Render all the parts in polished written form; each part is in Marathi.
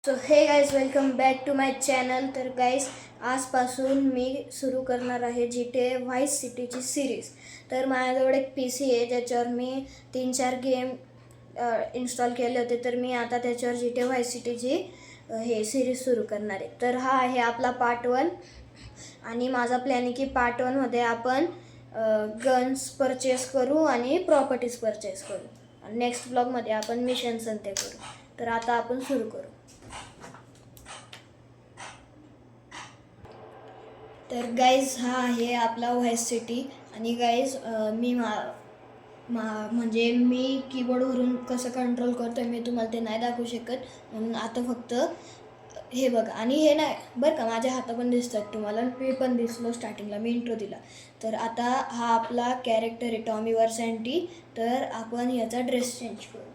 So hey guys welcome back to my channel. तर गाईज आजपासून मी सुरू करणार आहे GTA व्हाईस सिटीची सिरीज. तर माझ्याजवळ एक PC आहे ज्याच्यावर मी 3-4 गेम इन्स्टॉल केले होते. तर मी आता त्याच्यावर GTA व्हाईस सिटीची हे सिरीज सुरू करणार आहे. तर हा आहे आपला पार्ट 1 आणि माझा प्लॅन आहे की पार्ट 1मध्ये आपण गन्स परचेस करू आणि प्रॉपर्टीज परचेस करू आणि नेक्स्ट ब्लॉगमध्ये आपण मिशन्स आणि ते करू. तर आता आपण सुरू करू. तर गाईज हा आहे आपला व्हाईस सिटी आणि गाईज म्हणजे मी कीबोर्डवरून कसं कंट्रोल करतो आहे मी तुम्हाला ते नाही दाखवू शकत, म्हणून आता फक्त हे बघा. आणि हे नाही बरं का, माझ्या हात पण दिसतात तुम्हाला, मी पण दिसलो स्टार्टिंगला, मी इंट्रो दिला. तर आता हा आपला कॅरेक्टर आहे टॉमी वर्सँटी. तर आपण याचा ड्रेस चेंज करू.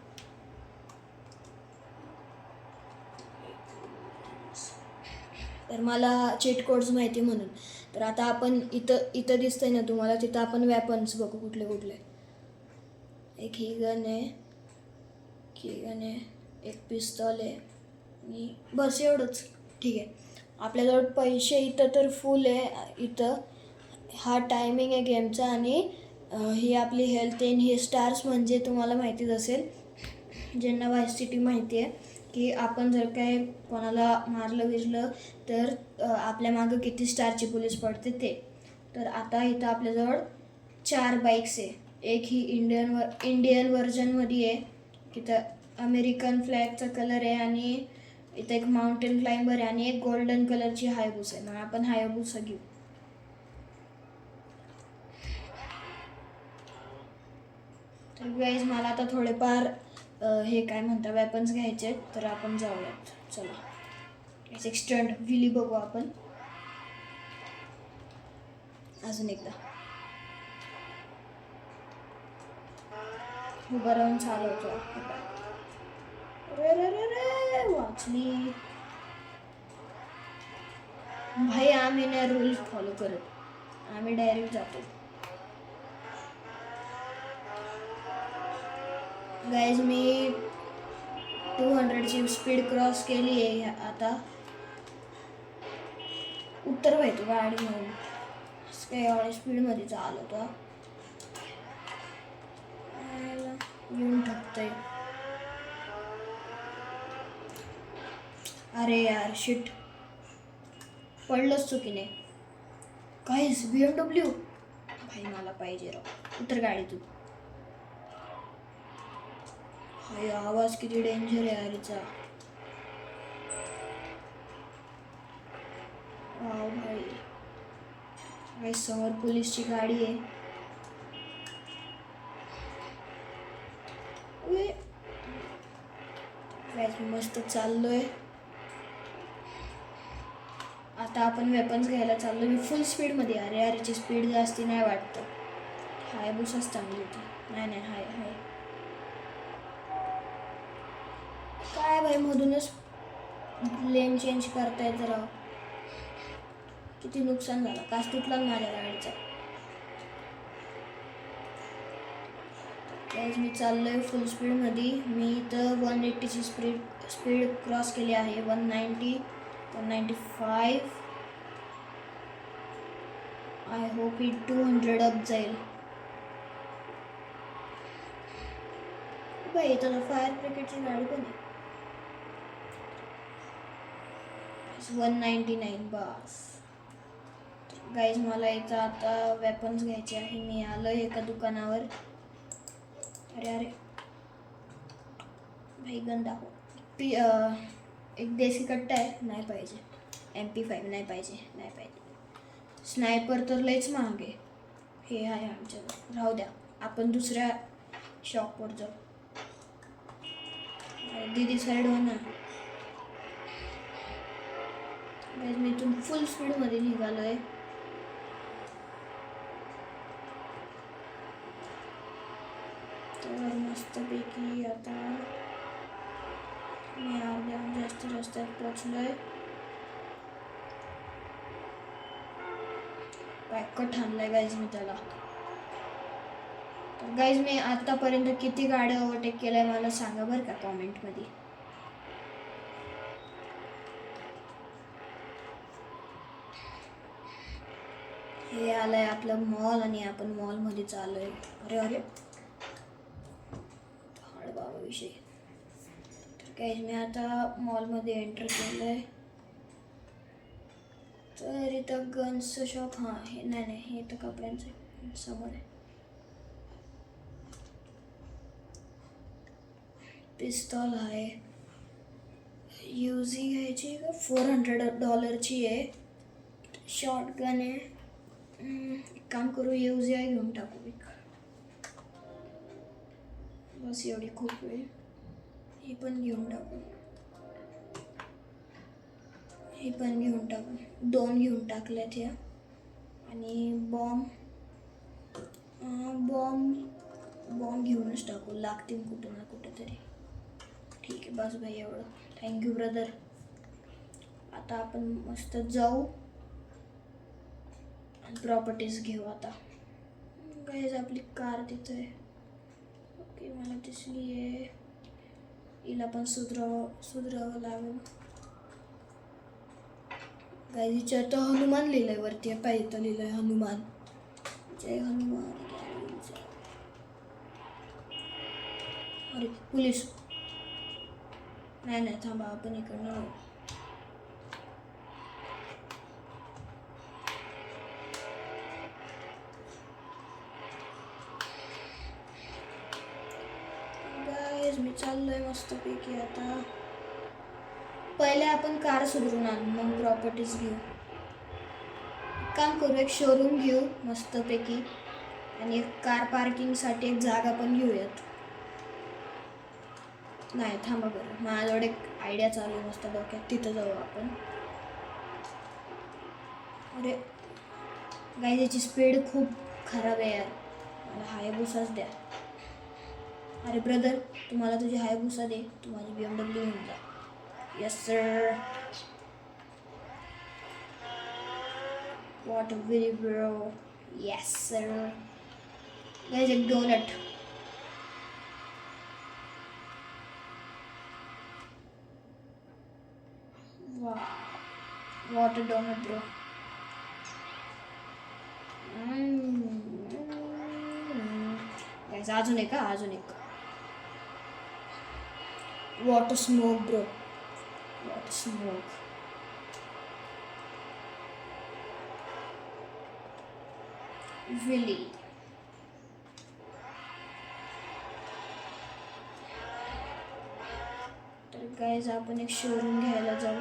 तर मला चीट कोड्स माहिती म्हणून. तर आता आपण इथं दिसतंय ना तुम्हाला, तिथं आपण वेपन्स बघू कुठले कुठले. एक ही गन आहे, एक पिस्तॉल आहे आणि बस एवढंच. ठीक आहे. आपल्याजवळ पैसे इथं तर फुल आहे. इथं हा टायमिंग आहे गेमचा आणि ही आपली हेल्थ आहे. हे स्टार्स म्हणजे तुम्हाला माहितीच असेल, ज्यांना व्हाईस सिटी माहिती आहे, की आपण जर काय कोणाला मारलं विजलं तर आपल्या मागं किती स्टारची पोलीस पडते ते. तर आता इथं आपल्याजवळ 4 बाईक्स आहे. एक ही इंडियन व्हर्जनमध्ये आहे, इथं अमेरिकन फ्लॅगचा कलर आहे आणि इथं एक माउंटेन क्लाइंबर आहे आणि एक गोल्डन कलरची हायबूस आहे. मग आपण हायबूसा घेऊ. तर गाईज मला आता थोडेफार हे काय म्हणता वेपन्स घ्यायचे, तर आपण जाऊयात. चला याचे एक्सटेंड व्हिली बघू आपण अजून एकदा. उभं राहून चालवतो. रे वाचली भाई. आम्ही नाही रूल फॉलो करत, आम्ही डायरेक्ट जातो. गाईज मी 200ची स्पीड क्रॉस केली आहे. आता उत्तर व्हायचो गाडी म्हणून काही एवढ्या स्पीडमध्ये चालवतो. येऊन ठकतंय. अरे यार शिट, पडलंच चुकीने. काहीच BMW भाई मला पाहिजे राव. उतर गाडीतून. हाय आवाज किती डेंजर आहे यारीचा. वाव भाई समोर पोलीसची गाडी आहे. मस्त चाललोय. आता आपण वेपन्स घ्यायला चाललो. मी फुल स्पीडमध्ये. अरे यारीची स्पीड जास्ती नाही वाटतं. हायबूसच चांगली होती. नाही हाय काय भाई मधूनच लेन चेंज करताय जरा. किती नुकसान झालं. काच तुटला माझ्या गाडीचा. त्याच मी चाललोय फुल स्पीडमध्ये. मी इथं 180ची स्पीड क्रॉस केली आहे. 190, 195. आय होप ही 200 अप जाईल. बाई इथं फायर ब्रिगेडची गाडी पण आहे. 199 बस. गाईज मला इथं आता वेपन्स घ्यायचे आहे. मी आलो एका दुकानावर. अरे भाई गंदा हो. एक देशी कट्टा आहे, नाही पाहिजे. MP5 नाही पाहिजे. स्नायपर तर लयच महाग आहे. हे आहे आमच्याकडे, राहू द्या. आपण दुसऱ्या शॉपवर जाऊ. दीदी साईड हो ना. मी इथून फुल स्पीडमध्ये निघालो आहे. तर मस्तपैकी आता मी अर्ध्या जास्त रस्त्यात पोचलोय. पॅकट आणलाय गाईज मी त्याला. तर गाईज मी आतापर्यंत किती गाड्या ओव्हरटेक केल्या मला सांगा बरं का कॉमेंटमध्ये. हे आलंय आपलं मॉल आणि आपण मॉलमध्ये चालू आहे. अरे अरे हाड बाबा विषय. तर काही मी आता मॉलमध्ये एंटर केलं आहे. तर इथं गन्सचं शॉप, हां हे नाही हे तर कपड्यांचं समोर आहे. पिस्तॉल आहे. युझी घ्यायची का, $400 आहे. शॉर्ट गन आहे. एक काम करू, युझी आहे घेऊन टाकू एक. बस एवढी खूप वेळ. ही पण घेऊन टाकू, ही पण घेऊन टाकू. 2 घेऊन टाकल्यात ह्या. आणि बॉम्ब घेऊनच टाकू, लागतील कुठं ना कुठं तरी. ठीक आहे बस भाई एवढं. Thank you brother. आता आपण मस्त जाऊ आणि प्रॉपर्टीज घेऊ. आता गाईज आपली कार तिथं आहे. ओके मला दिसली आहे. हिला पण सुधरावं लागेल. गाईज हिच्या तर हनुमान लिहिलंय वरती, पाहिजे तर लिहिलंय हनुमान. जय हनुमान. अरे पोलीस. नाही थांबा, आपण इकडनं गाईज मी चाललोय मस्तपैकी. आता पहिले आपण कार सुधरून आणू, मग प्रॉपर्टीज घेऊ. काम करू, एक शोरूम घेऊ मस्तपैकी आणि एक कार पार्किंगसाठी एक जागा पण घेऊयात. नाही थांबा बरं, माझ्याकडे एक आयडिया चालू आहे मस्त डोक्यात, तिथं जाऊ आपण. अरे गाईज याची स्पीड खूप खराब आहे यार, मला हायबुसाच द्या. अरे ब्रदर तुम्हाला तुझी हायबुसा दे, तू माझी BMW घेऊन जा. Yes sir. What a very bro. Yes sir. Guys एक donut. What a donut bro. Guys अजून एक, अजून एक. What a smoke bro. What a smoke. Really. तर गाईज आपण एक शोरूम घ्यायला जाऊ.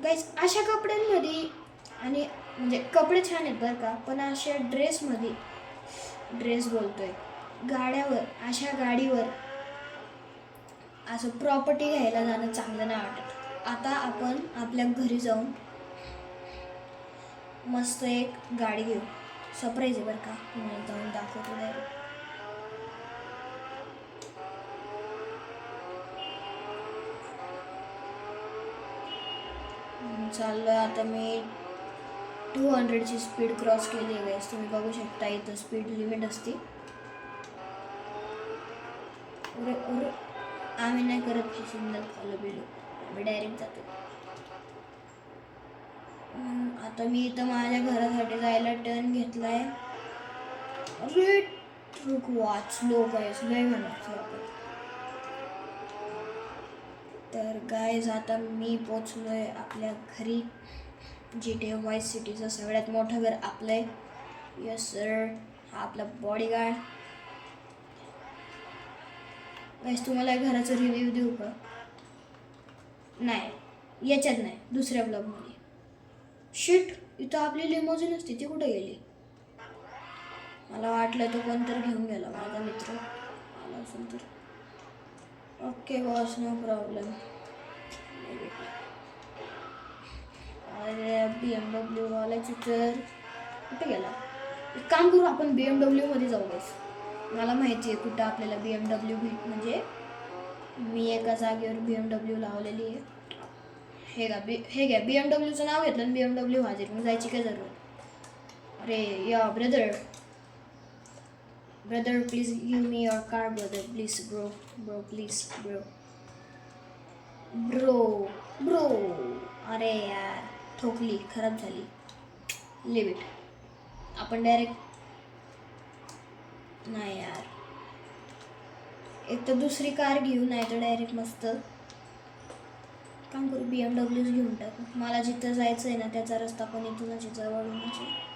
गाईज अशा कपड्यांमध्ये, आणि म्हणजे कपडे छान आहेत बरं का, पण अशा ड्रेसमध्ये, ड्रेस बोलतोय, गाड्यावर, अशा गाडीवर असं प्रॉपर्टी घ्यायला जाणं चांगलं नाही वाटत. आता आपण आपल्या घरी जाऊन मस्त एक गाडी घेऊ. सरप्राईज आहे बरं का, तुम्हाला जाऊन दाखवतो डायरेक्ट. चाललोय आता मी. 200ची स्पीड क्रॉस केली आहे गाईस, तुम्ही बघू शकता इथं स्पीड लिमिट असते. अरे अरे आम्ही नाही करत की सिग्नल फॉलो बिलो, आम्ही डायरेक्ट जातो. आता मी इथं माझ्या घरासाठी जायला टर्न घेतलाय. अरे ट्रुक वाचलो गाईस, लय म्हणायचं आपण. तर गाईज आता मी पोचलोय आपल्या घरी. GTA वाईस सिटीचं सगळ्यात मोठं घर आपलं आहे. Yes sir. हा आपला बॉडीगार्ड. गाईज तुम्हाला घराचा रिव्ह्यू देऊ का? नाही याच्यात नाही, दुसऱ्या ब्लॉगमध्ये. शिट, इथं आपली लिमोजिन असते, ती कुठे गेली? मला वाटलं तो कोणतरी घेऊन गेला, माझा मित्र आला असेल तर. Okay boss, no problem. अरे BMW वाल्याची तर कुठे गेला? एक काम करू, आपण BMW मध्ये जाऊ गाईस. मला माहिती आहे कुठं आपल्याला BMW भेट, म्हणजे मी एका जागेवर BMW लावलेली आहे. हे घ्या BMWचं नाव घेतलं आणि BMW हाजीर, मग जायची काय जरूर. अरे या brother please give me your car brother, please bro please bro. Bro bro, अरे यार ठोकली, खराब झाली. Leave it. आपण डायरेक्ट नाही यार, एक तर दुसरी कार घेऊ, नाही तर डायरेक्ट मस्त काम करू, BMWच घेऊन टाकू. मला जिथं जायचं आहे ना त्याचा रस्ता पण इथूनच जवळूनच आहे.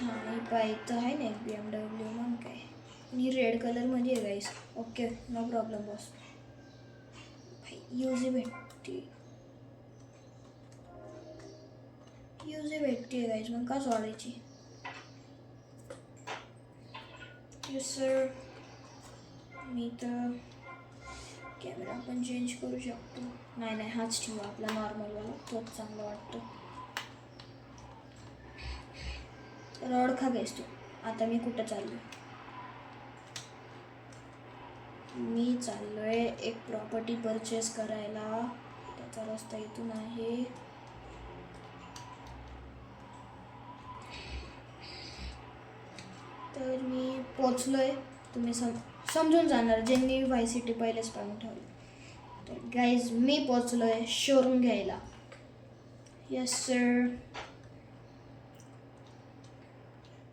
हां हे पाय इथं आहे ना एक BMW, मग काय. ही रेड कलरमध्ये आहे guys. Okay no problem boss. युजी भेटते गाईज, मग का सोडायची. Yes sir. मी तर कॅमेरा पण चेंज करू शकतो. नाही हाच ठेवू आपला नॉर्मलवाला, तोच चांगला वाटतो. रॉड खा गाईस तू. आता मी कुठं चाललो, मी चाललोय एक प्रॉपर्टी परचेस करायला. त्याचा रस्ता इथून आहे. तर मी पोचलोय. तुम्ही समजून जाणार ज्यांनी व्हाईस सिटी पहिलेच पाहून ठेवली. तर गाईज मी पोचलोय शोरूम घ्यायला. Yes sir.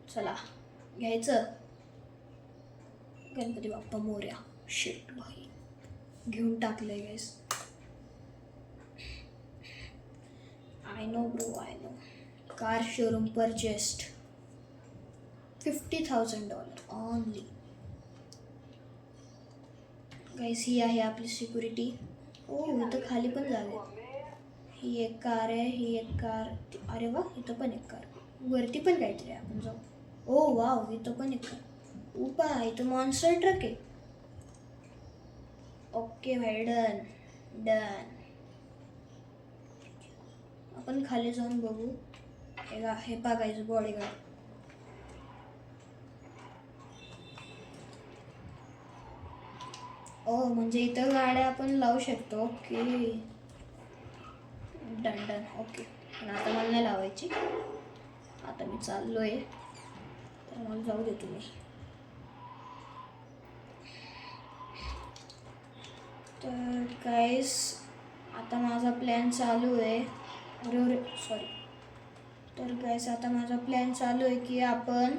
चला घ्यायचं. गणपती बाप्पा मोरया. शिट भाई, घेऊन टाकलंय guys. I know bro, I know. Car showroom purchased. $50,000 only. Guys ही आहे आपली सिक्युरिटी. ओ इथं खाली पण झाले. ही एक कार आहे, ही एक कार. अरे वा, इथं पण एक कार. वरती पण काहीतरी आपण जाऊ. ओ वाव, इथं पण एक कार. उपा इथं मॉन्स्टर ट्रक आहे. ओके भाई, डन डन. आपण खाली जाऊन बघू. हे बघायचं बॉडीगार्ड. ओ म्हणजे इथं गाड्या आपण लावू शकतो. Okay done done. ओके पण आता मला नाही लावायची. आता मी चाललो आहे, तर मला जाऊ दे तुम्ही. तर गाईस आता माझा प्लॅन चालू आहे. अरे सॉरी. तर गाईस आता माझा प्लॅन चालू आहे की आपण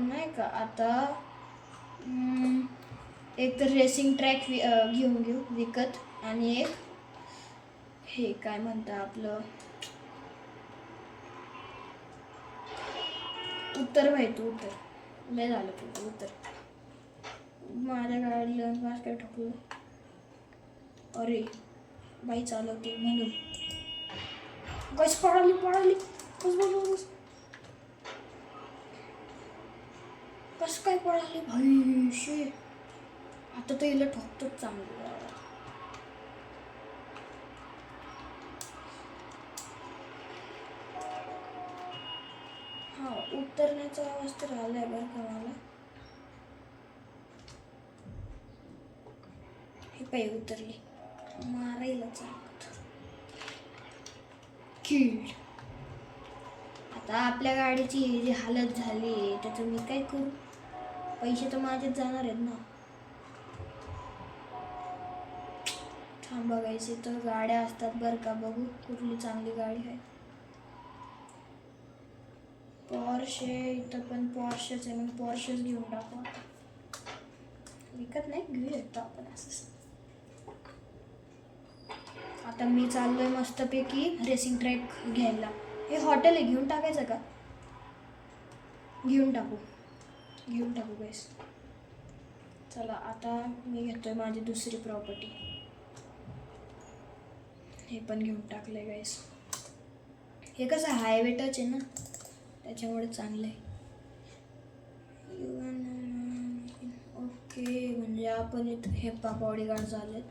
नाही का आता एक तर रेसिंग ट्रॅक घेऊ विकत, आणि एक हे काय म्हणता आपलं उत्तर माहिती. उत्तर लय झालं तुझं उत्तर. माझ्या गाडीला काय काय ठोकलं. अरे बाई चालवते म्हणून. बस पळाली बस बस बस. कसं काय पळाली भाई शे. आता तर हिला ठोकतोच चांगलं. हा उतरण्याचा आवाज तर आलाय बरं का मला. हे पाय उतरली. मारायला चालत. किड. आता आपल्या गाडीची जी हालत झाली त्याचं मी काय करू. पैसे तर माझेच जाणार आहेत ना. थांब बघायचे तर गाड्या असतात बरं का. बघू कुठली चांगली गाडी आहे. पॉर्शे इथं पण पॉर्शेच आहे. मग पॉर्शेच घेऊन टाकू. विकत नाही घेऊ शकतो आपण असं. आता मी चाललोय मस्तपैकी रेसिंग ट्रॅक घ्यायला. हे हॉटेल आहे, घेऊन टाकायचं का. घेऊन टाकू गाईस. चला आता मी घेतोय माझी दुसरी प्रॉपर्टी. हे पण घेऊन टाकलंय गाईस. हे कसं हायवे टच आहे ना त्याच्यामुळे चांगलं आहे. ओके म्हणजे आपण इथं हे बॉडीगार्ड झालेत.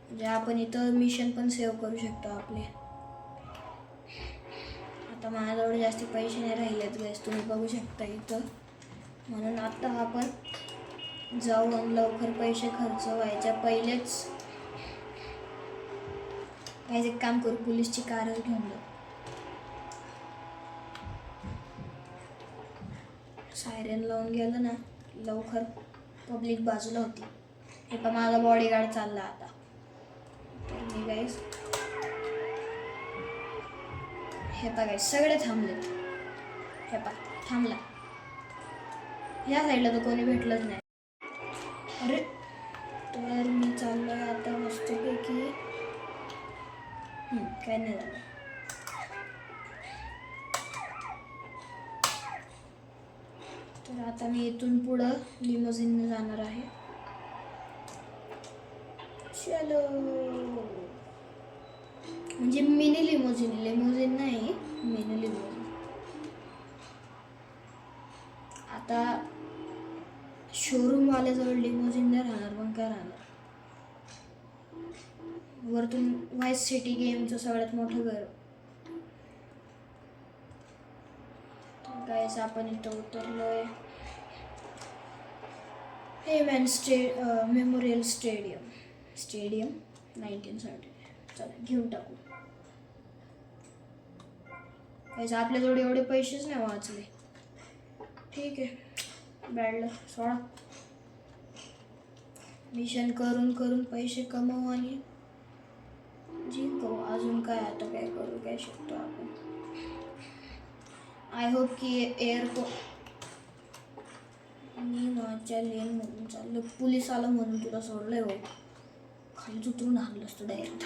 म्हणजे आपण इथं मिशन पण सेव्ह करू शकतो आपले. आता माझ्याजवळ जास्त पैसे नाही राहिलेत गाईस, तुम्ही बघू शकता इथं. म्हणून आता आपण जाऊ आणि लवकर पैसे खर्च व्हायच्या पहिलेच गाईस एक काम करू, पोलीसची कारच घेऊन जाऊ. सायरन लावून गेलं ना लवकर पब्लिक बाजूला होती. हे पण माझा बॉडीगार्ड चालला आता. तर मी गाईस हे पा गाईस सगळे थांबले. हे पा थांबला. ह्या साईडला तर कोणी भेटलंच नाही. अरे तर मी चाललोय आता मस्तपैकी. काय नाही झालं. तर आता मी इथून पुढं लिमोझिनने जाणार आहे. चलो म्हणजे मिनी लिमोझिन नाही, मिनी लिमोझिन. आता शोरूमवाल्याजवळ लिमोझिन नाही राहणार, मग काय राहणार. वरतून व्हाईस सिटी गेमचं सगळ्यात मोठं घर. गाईस आपण इथं उतरलोय. हेमॅन मेमोरियल स्टेडियम 1930. चला घेऊन टाकू. गाईस आपल्याजवळ एवढे पैसेच नाही वाचले. ठीक आहे बॅडलं सोडा. मिशन करून करून पैसे कमवू आणि जिंकू. अजून काय आता काय करू काय शकतो आपण. आय होप की एअरपोर्ट. मी माझ्या लेन म्हणून चाललो. पोलीस आला म्हणून तुला सोडलंय हो. खाली उतरून आणलं असतं डायरेक्ट.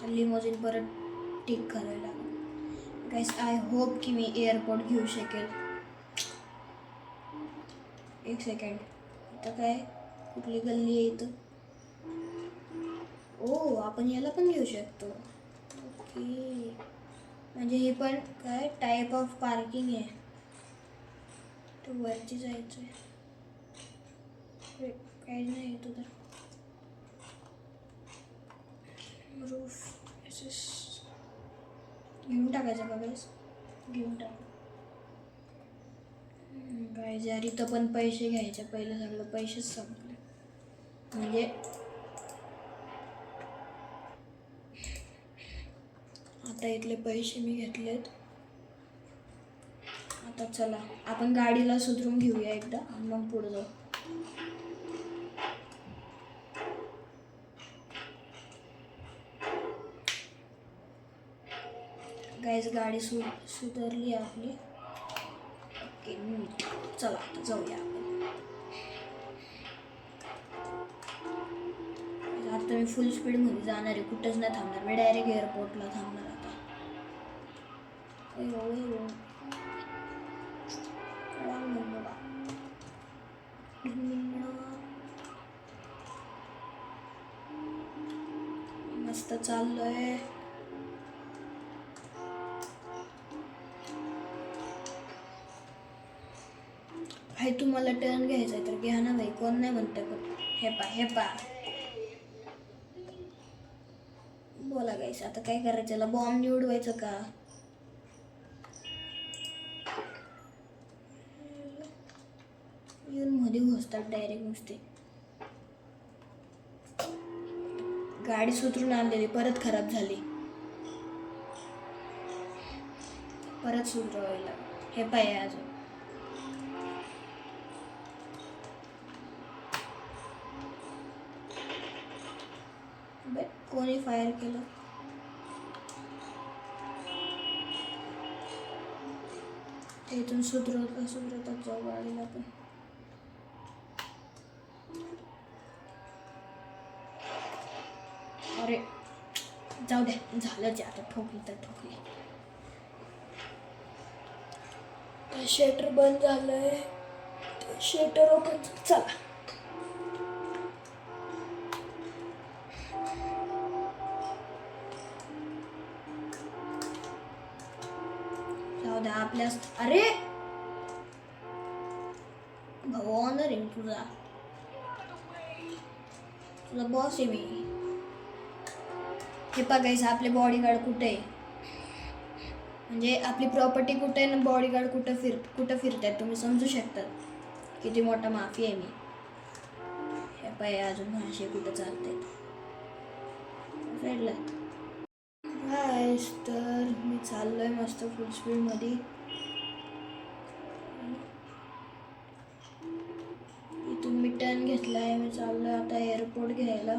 लिमोझिन परत ठीक करायला लागेल. गाईस आय होप की मी एअरपोर्ट घेऊ शकेल. एक सेकंड. इथं काय कुठली गल्ली आहे इथं. ओ आपण याला पण घेऊ शकतो. ओके म्हणजे हे पण काय टाईप ऑफ पार्किंग आहे. तो वरती जायचं आहे. काही नाही येतो तर रूफ घेऊन टाकायचं का गाईस. घेऊन टाक गाईस. यार इथं पण पैसे घ्यायचे. पहिलं सगळं पैसेच संपले. म्हणजे आता इथले पैसे मी घेतलेत. आता चला आपण गाडीला सुधरून घेऊया एकदा आणि मग पुढे जाऊ. गाईस गाडी सुधारली आपली. ओके चला आता जाऊया आपण. आता मी फुल स्पीडमध्ये जाणार आहे. कुठंच नाही थांबणार. मी डायरेक्ट एअरपोर्टला थांबणार आता. मस्त चाललोय. भाई तुम्हाला टर्न घ्यायचा आहे तर घ्या ना भाई. कोण नाही म्हणतं पण. हे पा बोला गाईस आता काय करायचं. त्याला बॉम्ब निवडवायचं का. येऊन मध्ये घुसतात डायरेक्ट नुसते. गाडी सुधरून आणलेली परत खराब झाली. परत सुधरवायला. हे पाय अजून कोणी फायर केलं. इथून सुधरतच जाऊ गाडीला पण. अरे जाऊ द्या झालं जे आता. ठोकली तर ठोकली. शटर बंद झालंय. Shutter open. चला जाऊ द्या आपल्या. अरे भाऊ ऑनर आहे तुझा बॉस आहे मी. हे बघायचं आपले बॉडीगार्ड कुठे आहे. म्हणजे आपली प्रॉपर्टी कुठे आहे ना बॉडीगार्ड कुठं फिरतात. तुम्ही समजू शकता किती मोठा माफी आहे मी. हे पाय अजून भाषे कुठं चालते. फेडला गाईस तर मी चाललोय मस्त फुल स्पीडमध्ये. एअरपोर्ट घ्यायला.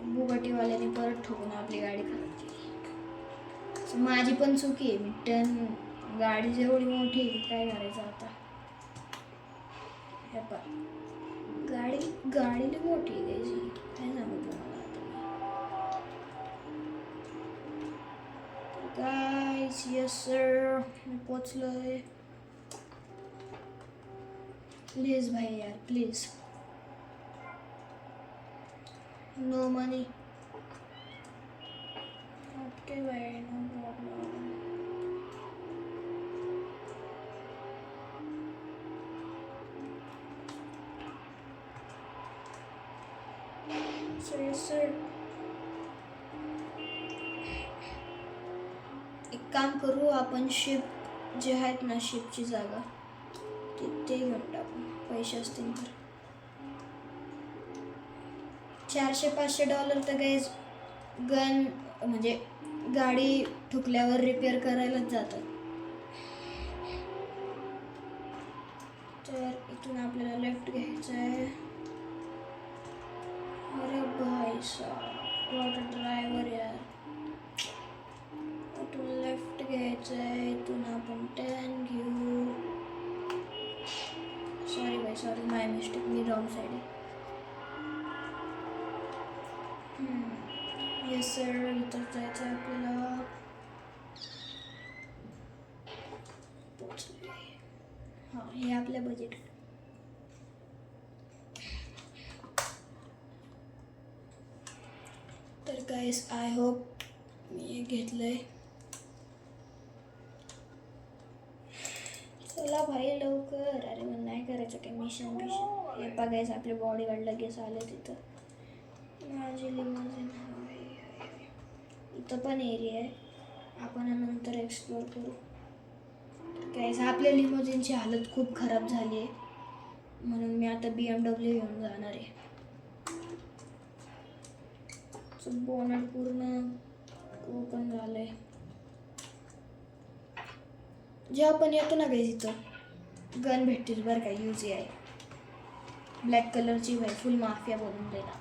बुगाटीवाल्याने परत ठोकून आपली गाडी खराब केली. माझी पण चुकी आहे. मी गाडी जेवढी मोठी आहे काय करायचं आता. हे पण गाडीला मोठी आहे त्याची, काय सांगू तुम्हाला आता. गाईज येस सर, मी पोचलोय. प्लीज भाई यार प्लीज. No money. ओके भाई, नो प्रॉब्लम. सर एक काम करू आपण, शिप जे आहेत ना, शिपची जागा ते घेऊन टाकू. पैसे असतील तर $400-500 तर काही गन म्हणजे गाडी ठुकल्यावर रिपेअर करायलाच जातात. तर इथून आपल्याला लेफ्ट घ्यायचं आहे. अरे भाई साहब, व्हॉट अ ड्रायव्हर यार. इथून लेफ्ट घ्यायचं आहे. इथून आपण टर्न घेऊ. सॉरी भाई सॉरी, माय मिस्टेक, मी रॉंग साईड आहे. येस सर, इथं जायचं आहे आपल्याला. पोचले. हां, हे आपल्या बजेट. तर गाईस आय होप मी हे घेतलंय. चला भाई लवकर. अरे मग नाही करायचं काय मिशन. हे बघायचं आपले बॉडीगार्ड लगेच आले तिथं. माझी लिमोजिन इथं पण एरिया आहे, आपण नंतर एक्सप्लोर करू. गाईस आपल्या लिमोजिनची हालत खूप खराब झाली आहे, म्हणून मी आता BMW घेऊन जाणार आहे. बोनट पूर्ण ओपन झालंय. जेव्हा पण येतो ना गाईस इथं गन भेटतील बरं का. UZ आहे ब्लॅक कलरची भाई, फुल माफिया बनून जाईल आता.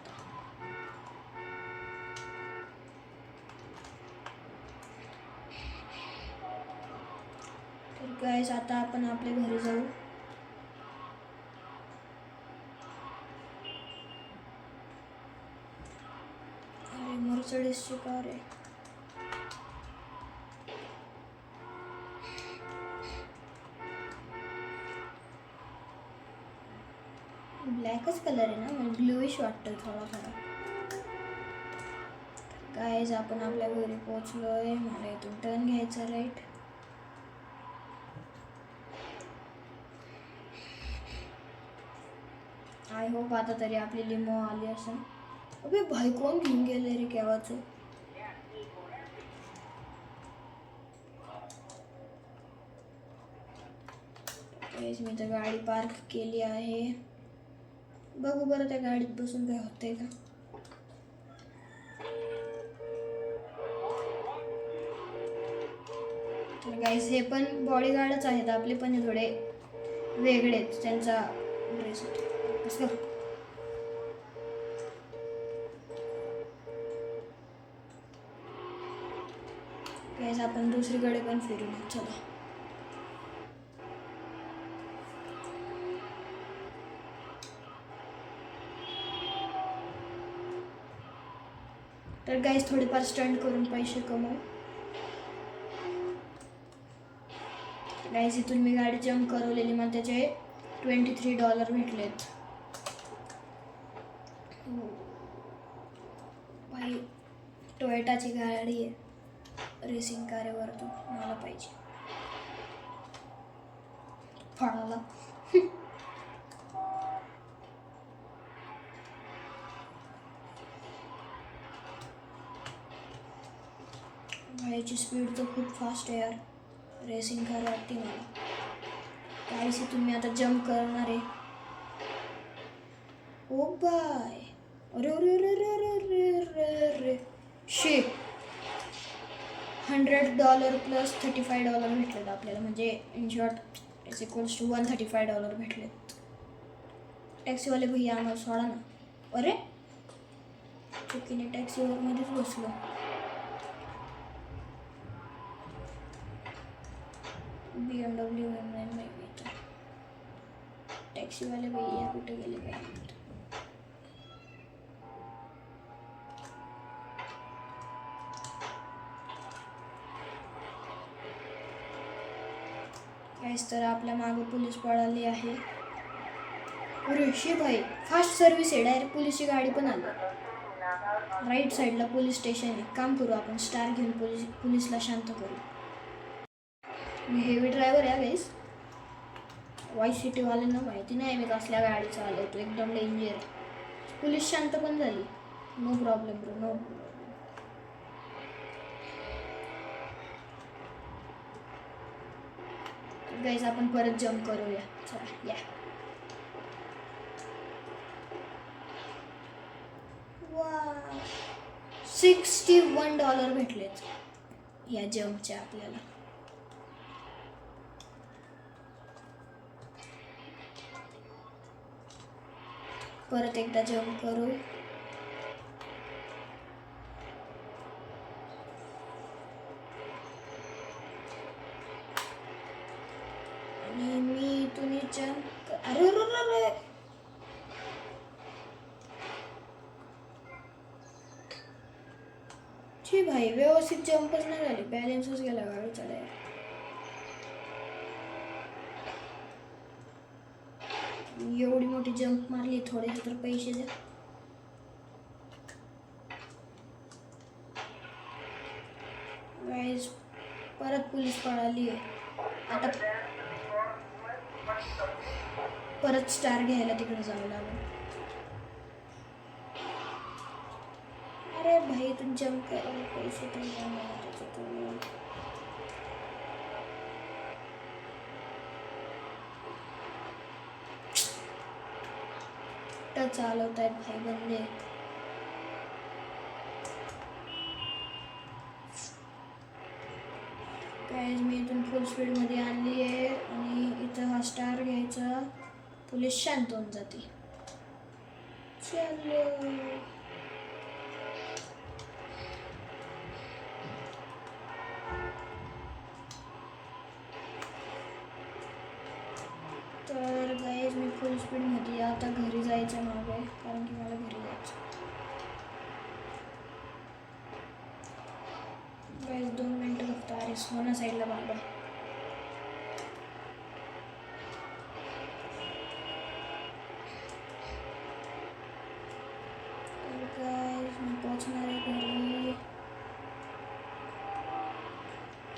तर गाईस आता आपण आपल्या घरी जाऊ. अरे मर्सिडीजची कार आहे. ब्लॅकच कलर आहे ना, म्हणजे ब्लूइश वाटतं थोडा. गाईज आपण आपल्या घरी पोहोचलोय. मला इथून टर्न घ्यायचा राईट. आय होप आता तरी आपली लिमो आली असेल. अबे भाई कोण घेऊन गेले रे केव्हाचं. मी तर गाडी पार्क केली आहे. बघू बरं त्या गाडीत बसून काय होतंय का. तर गाईस हे पण बॉडीगार्डच आहेत आपले, पण हे थोडे वेगळे आहेत. त्यांचा ड्रेस कसं. गाईस आपण दुसरीकडे पण फिरू. चला. तर गाईस थोडेफार स्टंट करून पैसे कमवू. गाईस इथून मी गाडी जम्प करवलेली, मला त्याचे $23 भेटलेत. भाई टोयोटाची गाडी आहे, रेसिंग कार आहे. वरतून मला पाहिजे फळाला. याची स्पीड तर खूप फास्ट आहे यार. रेसिंग कार वाटते मला. गाईस इथून मी आता जम्प करणार आहे. ओ बाय अरे अरे अरे अरे अरे अरे अरे अरे शिट. $100 प्लस $35 भेटलेत आपल्याला, म्हणजे in short it's equals to $135 भेटलेत. टॅक्सीवाले भैया आम्हाला सोडा ना. अरे चुकीने टॅक्सीवरमध्येच बसलो. BMW M9 टॅक्सीवाले भैया कुठे गेले काय माहित. काहीच तर आपल्या मागं पोलीस पळाली आहे. अरे शे भाई, फास्ट सर्व्हिस आहे, डायरेक्ट पोलीसची गाडी पण आली. राईट साईडला पोलीस स्टेशन आहे. काम करू आपण, स्टार घेऊन पोलीसला शांत करू. मी हेवी ड्रायव्हर आहे गाईस. वाईस सिटीवाल्यांना माहिती नाही मी कसल्या गाडी चालवतो, एकदम डेंजर. पोलीस शांत पण झाली. No problem bro, no problem. Guys आपण परत जम्प करूया. चला या. वा $61 भेटलेत या जम्पचे आपल्याला. परत एकदा जम्प करू. आणि मी इथून जम्प. अरे अरे शी भाई, व्यवस्थित जम्पच नाही झाली, बॅलेन्सच गेला गाडी चढायला. एवढी मोठी जम्प मारली, थोडेसे तर पैसे द्या. गाईज परत पोलीस पळाली आहे. आता परत स्टार घ्यायला तिकडे जावं लागेल. अरे भाई तू जम्प करायला पैसे तर चालवत आहेत भाई बंदे. गाईज मी इथून फुल स्पीडमध्ये आणली आहे आणि इथं हा स्टार घ्यायचा, पोलीस शांत होऊन जाते. चलो तर गाईज मी फुल स्पीडमध्ये आता घरी जायचं मागे, कारण की मला घरी जायचं. गाईज 2 मिनटं फक्त. अरे सोना साईडला बाबा. तर गाईज मी पोचणार आहे घरी.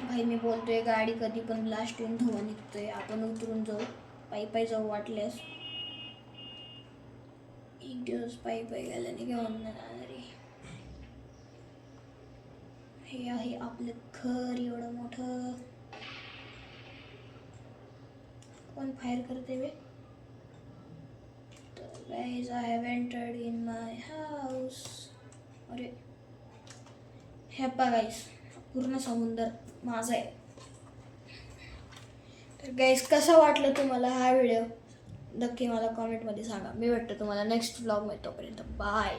भाई मी बोलतोय गाडी कधी पण ब्लास्ट येऊन धुवा निघतोय. आपण उतरून जाऊ, पायी जाऊ वाटल्यास. एक दिवस पायी गेल्याने घेऊन जाणारी. हे आहे आपलं घर एवढं मोठं. कोण फायर करते वे? तर guys I have entered in my house. अरे हे पहा गाईज, पूर्ण समुद्र माझा आहे. तर गाईज कसा वाटलं तुम्हाला हा व्हिडिओ, नक्की मला कॉमेंटमध्ये सांगा. मी भेटतो तुम्हाला नेक्स्ट व्लॉगमध्ये. तोपर्यंत बाय.